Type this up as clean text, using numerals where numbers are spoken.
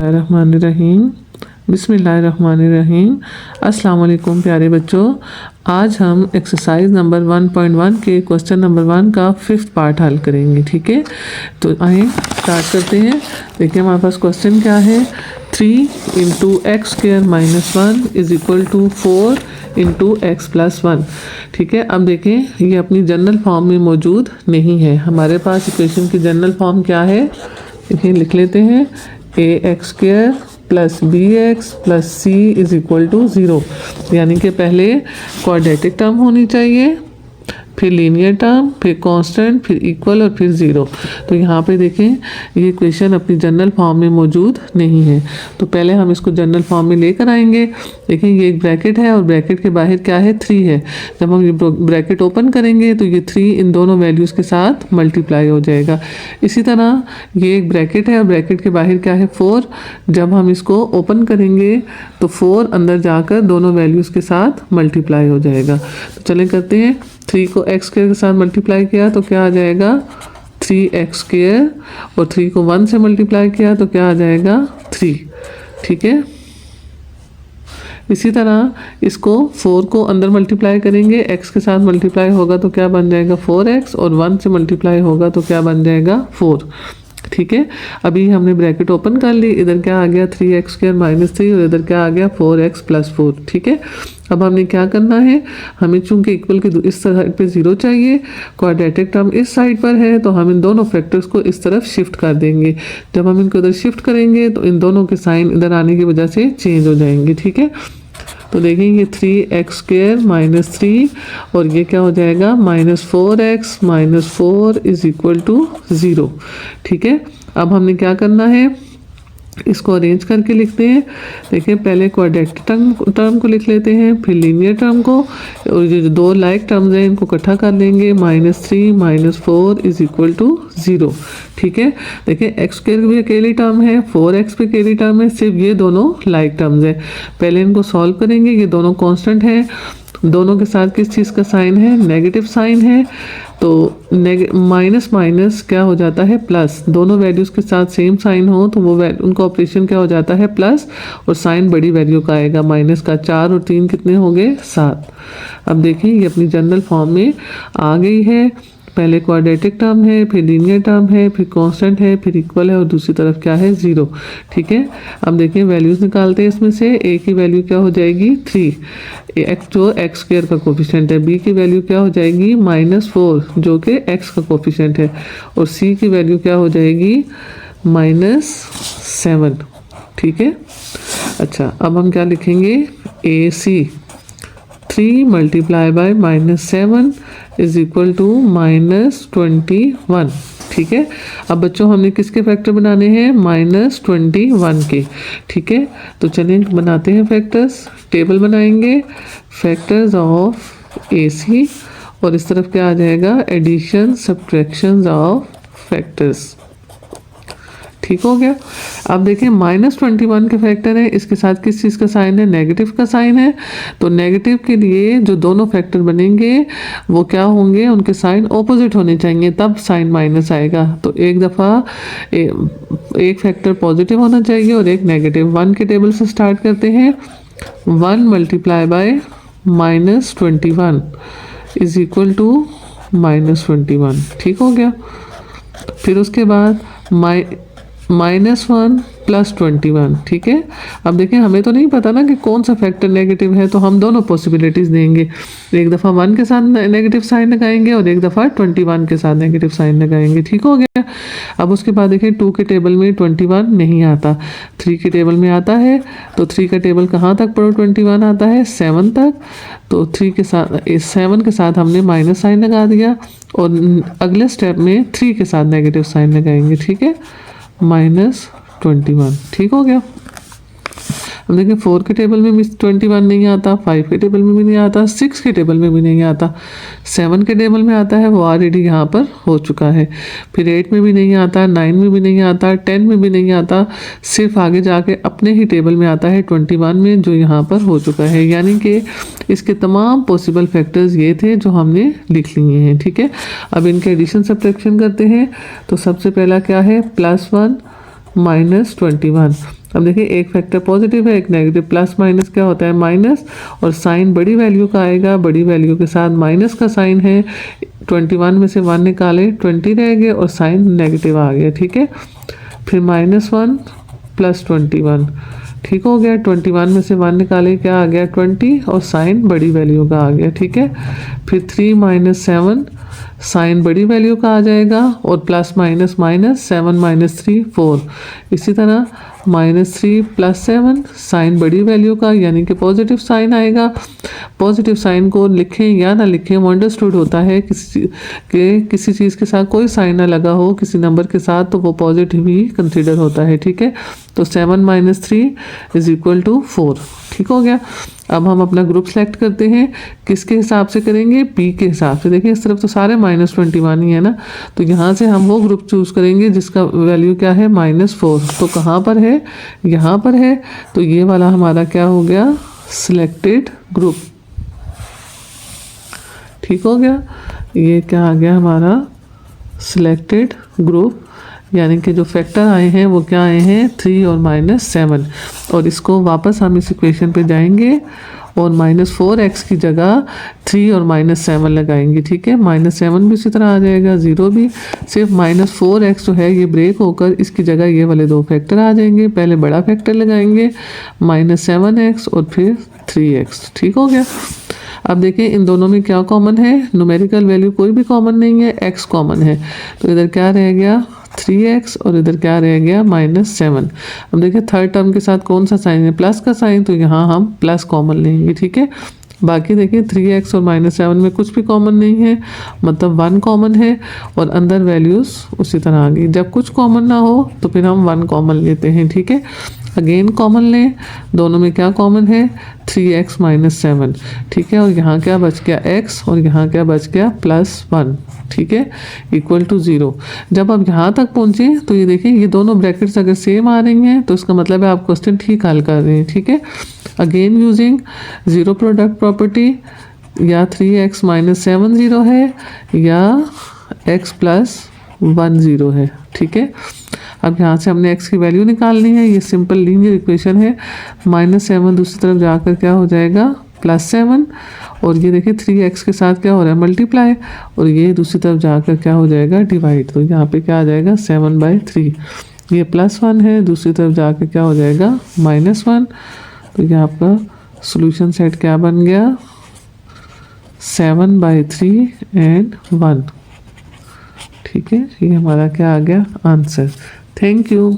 बिस्मिल्लाहिर्रहमानिर्रहीम बिस्मिल्लाहिर्रहमानिर्रहीम। अस्सलाम वालेकुम प्यारे बच्चों, आज हम एक्सरसाइज नंबर 1.1 के क्वेश्चन नंबर 1 का 5th पार्ट हल करेंगे। ठीक है, तो आइए स्टार्ट करते हैं। देखिए हमारे पास क्वेश्चन क्या है। 3 × x² - 1 = 4 × x + 1। ठीक है, अब देखें ये अपनी जनरल फॉर्म में मौजूद नहीं है। हमारे पास इक्वेशन की जनरल फॉर्म क्या है, देखिए लिख लेते हैं। ax² + bx + c = 0, यानी कि पहले क्वाड्रेटिक टर्म होनी चाहिए, फिर लीनियर टर्म, फिर कांस्टेंट, फिर इक्वल और फिर 0। तो यहाँ पे देखें ये इक्वेशन अपनी जनरल फॉर्म में मौजूद नहीं है, तो पहले हम इसको जनरल फॉर्म में लेकर आएंगे। देखें ये एक ब्रैकेट है और ब्रैकेट के बाहर क्या है, 3 है। जब हम ये ब्रैकेट ओपन करेंगे तो ये 3 इन दोनों वैल्यूज़ के साथ मल्टीप्लाई हो जाएगा। इसी तरह ये एक ब्रैकेट है और ब्रैकेट के बाहर क्या है, 4। जब हम इसको ओपन करेंगे तो 4 अंदर जाकर दोनों वैल्यूज़ के साथ मल्टीप्लाई हो जाएगा। तो चलें करते हैं। 3 को x² के साथ मल्टीप्लाई किया तो क्या आ जाएगा, 3x², और 3 को 1 से मल्टीप्लाई किया तो क्या आ जाएगा, 3। ठीक है, इसी तरह इसको 4 को अंदर मल्टीप्लाई करेंगे, x के साथ मल्टीप्लाई होगा तो क्या बन जाएगा, 4x, और 1 से मल्टीप्लाई होगा तो क्या बन जाएगा, 4। ठीक है, अभी हमने ब्रैकेट ओपन कर ली, इधर क्या आ गया, 3x² - 3, और इधर क्या आ गया, 4x + 4। ठीक है, अब हमने क्या करना है, हमें चूंकि इक्वल के इस साइड पे 0 चाहिए, क्वाड्रेटिक टर्म इस साइड पर है, तो हम इन दोनों फैक्टर्स को इस तरफ शिफ्ट कर देंगे। जब हम इनको इधर शिफ्ट करेंगे तो इन दोनों के साइन इधर आने की वजह से चेंज हो जाएंगे। ठीक है, तो देखें ये 3x² - 3, और ये क्या हो जाएगा, -4x - 4 = 0। ठीक है, अब हमने क्या करना है, इसको अरेंज करके लिखते हैं। देखिए पहले क्वाड्रेटिक टर्म को लिख लेते हैं, फिर लीनियर टर्म को, और ये जो दो लाइक टर्म्स हैं इनको इकट्ठा कर लेंगे। -3 - 4 = 0। ठीक है, देखिए x² भी अकेली टर्म है, 4x भी अकेली टर्म है, सिर्फ ये दोनों लाइक टर्म्स हैं। पहले इनको सॉल्व करेंगे, ये दोनों कांस्टेंट हैं, दोनों के साथ किस चीज़ का साइन है, नेगेटिव साइन है, तो माइनस माइनस क्या हो जाता है, प्लस। दोनों वैल्यूज़ के साथ सेम साइन हो तो वो उनका ऑपरेशन क्या हो जाता है, प्लस, और साइन बड़ी वैल्यू का आएगा, माइनस का। 4 और 3 कितने हो गए, 7। अब देखिए ये अपनी जनरल फॉर्म में आ गई है। पहले क्वाड्रेटिक टर्म है, फिर लीनियर टर्म है, फिर कांस्टेंट है, फिर इक्वल है, और दूसरी तरफ क्या है, 0। ठीक है, अब देखिए वैल्यूज़ निकालते हैं। इसमें से a की वैल्यू क्या हो जाएगी, 3, जो x² का कोफिशिएंट है। b की वैल्यू क्या हो जाएगी, -4, जो कि x का कोफिशिएंट है, और c की वैल्यू क्या हो जाएगी, -7। ठीक है, अच्छा अब हम क्या लिखेंगे, ac 3 × -7 = -21। ठीक है, अब बच्चों हमने किसके फैक्टर बनाने हैं, -21 के। ठीक है, तो चलिए बनाते हैं फैक्टर्स। टेबल बनाएंगे, फैक्टर्स ऑफ AC, और इस तरफ क्या आ जाएगा, एडिशन सब्ट्रैक्शन ऑफ फैक्टर्स। ठीक हो गया। अब देखें -21 के फैक्टर है, इसके साथ किस चीज़ का साइन है, नेगेटिव का साइन है। तो नेगेटिव के लिए जो दोनों फैक्टर बनेंगे वो क्या होंगे, उनके साइन ऑपोजिट होने चाहिए, तब साइन माइनस आएगा। तो एक दफ़ा एक फैक्टर पॉजिटिव होना चाहिए और एक नेगेटिव। 1 के टेबल से स्टार्ट करते हैं। 1 × -21 = -21। ठीक हो गया। फिर उसके बाद -1 + 21। ठीक है, अब देखें हमें तो नहीं पता ना कि कौन सा फैक्टर नेगेटिव है, तो हम दोनों पॉसिबिलिटीज़ देंगे। एक दफ़ा 1 के साथ नेगेटिव साइन लगाएंगे और एक दफ़ा 21 के साथ नेगेटिव साइन लगाएंगे। ठीक हो गया। अब उसके बाद देखें 2 के टेबल में 21 नहीं आता, 3 के टेबल में आता है। तो 3 का टेबल कहाँ तक पढ़ो, 21 आता है, 7 तक। तो 3 के साथ 7 के साथ हमने माइनस साइन लगा दिया, और अगले स्टेप में 3 के साथ नेगेटिव साइन लगाएंगे। ठीक है, -21। ठीक हो गया। अब देखिए 4 के टेबल में भी 21 नहीं आता, 5 के टेबल में भी नहीं आता, 6 के टेबल में भी नहीं आता, 7 के टेबल में आता है, वो ऑलरेडी यहाँ पर हो चुका है। फिर 8 में भी नहीं आता, 9 में भी नहीं आता, 10 में भी नहीं आता, सिर्फ आगे जाके अपने ही टेबल में आता है 21 में, जो यहाँ पर हो चुका है। यानी कि इसके तमाम पॉसिबल फैक्टर्स ये थे जो हमने लिख लिए हैं। ठीक है, अब इनके एडिशन सब्ट्रैक्शन करते हैं। तो सबसे पहला क्या है, +1 - 21। अब देखिए एक फैक्टर पॉजिटिव है, एक नेगेटिव। प्लस माइनस क्या होता है? माइनस, और साइन बड़ी वैल्यू का आएगा, बड़ी वैल्यू के साथ माइनस का साइन है। 21 में से 1 निकाले, 20 रह गए और साइन नेगेटिव आ गया, ठीक है। फिर -1 + 21, ठीक हो गया। 21 में से 1 निकाले, क्या आ गया? 20 और साइन बड़ी वैल्यू का आ गया, ठीक है। फिर 3 - 7, साइन बड़ी वैल्यू का आ जाएगा, और प्लस माइनस माइनस, 7 - 3 4। इसी तरह -3 + 7, साइन बड़ी वैल्यू का यानी कि पॉजिटिव साइन आएगा। पॉजिटिव साइन को लिखें या ना लिखें, वो अंडरस्टूड होता है। किसी चीज़ के साथ कोई साइन ना लगा हो किसी नंबर के साथ, तो वो पॉजिटिव ही कंसिडर होता है, ठीक है। तो 7 - 3 = 4, ठीक हो गया। अब हम अपना ग्रुप सेलेक्ट करते हैं, किसके हिसाब से करेंगे? पी के हिसाब से। देखिए इस तरफ तो सारे -21 ही है ना, तो यहाँ से हम वो ग्रुप चूज़ करेंगे जिसका वैल्यू क्या है? -4। तो कहाँ पर है? यहाँ पर है। तो ये वाला हमारा क्या हो गया? सिलेक्टेड ग्रुप, ठीक हो गया। ये क्या आ गया हमारा? सिलेक्टेड ग्रुप, यानी कि जो फैक्टर आए हैं वो क्या आए हैं? 3 और -7। और इसको वापस हम इस इक्वेशन पे जाएंगे और -4x की जगह 3 और -7 लगाएंगे, ठीक है। -7 भी इसी तरह आ जाएगा, 0 भी। सिर्फ -4x जो है ये ब्रेक होकर इसकी जगह ये वाले दो फैक्टर आ जाएंगे। पहले बड़ा फैक्टर लगाएंगे -7x और फिर 3x, ठीक हो गया। अब देखिए इन दोनों में क्या कॉमन है? न्यूमेरिकल वैल्यू कोई भी कॉमन नहीं है, x कॉमन है। तो इधर क्या रह गया? 3x, और इधर क्या रह गया? -7। अब देखिए थर्ड टर्म के साथ कौन सा साइन है? प्लस का साइन, तो यहाँ हम प्लस कॉमन लेंगे, ठीक है। बाकी देखिए 3x और -7 में कुछ भी कॉमन नहीं है, मतलब 1 कॉमन है, और अंदर वैल्यूज़ उसी तरह आ गई। जब कुछ कॉमन ना हो तो फिर हम 1 कॉमन लेते हैं, ठीक है। अगेन कॉमन लें, दोनों में क्या कॉमन है? 3x - 7, ठीक है। और यहाँ क्या बच गया? x, और यहाँ क्या बच गया? +1, ठीक है, = 0। जब आप यहाँ तक पहुँचे तो ये देखें, ये दोनों ब्रैकेट्स अगर सेम आ रही हैं तो इसका मतलब है आप क्वेश्चन ठीक हल कर रहे हैं, ठीक है। Again using zero product property, या 3x - 7 0 है, या x + 1 0 है, ठीक है। अब यहाँ से हमने x की वैल्यू निकालनी है। ये सिंपल लीनियर इक्वेशन है। -7 दूसरी तरफ जाकर क्या हो जाएगा? +7, और ये देखिए 3x के साथ क्या हो रहा है? मल्टीप्लाई, और ये दूसरी तरफ जाकर क्या हो जाएगा? डिवाइड। तो यहाँ पे क्या आ जाएगा? 7/3। ये +1 है, दूसरी तरफ जाकर क्या हो जाएगा? -1। तो ये आपका सॉल्यूशन सेट क्या बन गया? 7/3 एंड 1, ठीक है। ये हमारा क्या आ गया? आंसर। Thank you.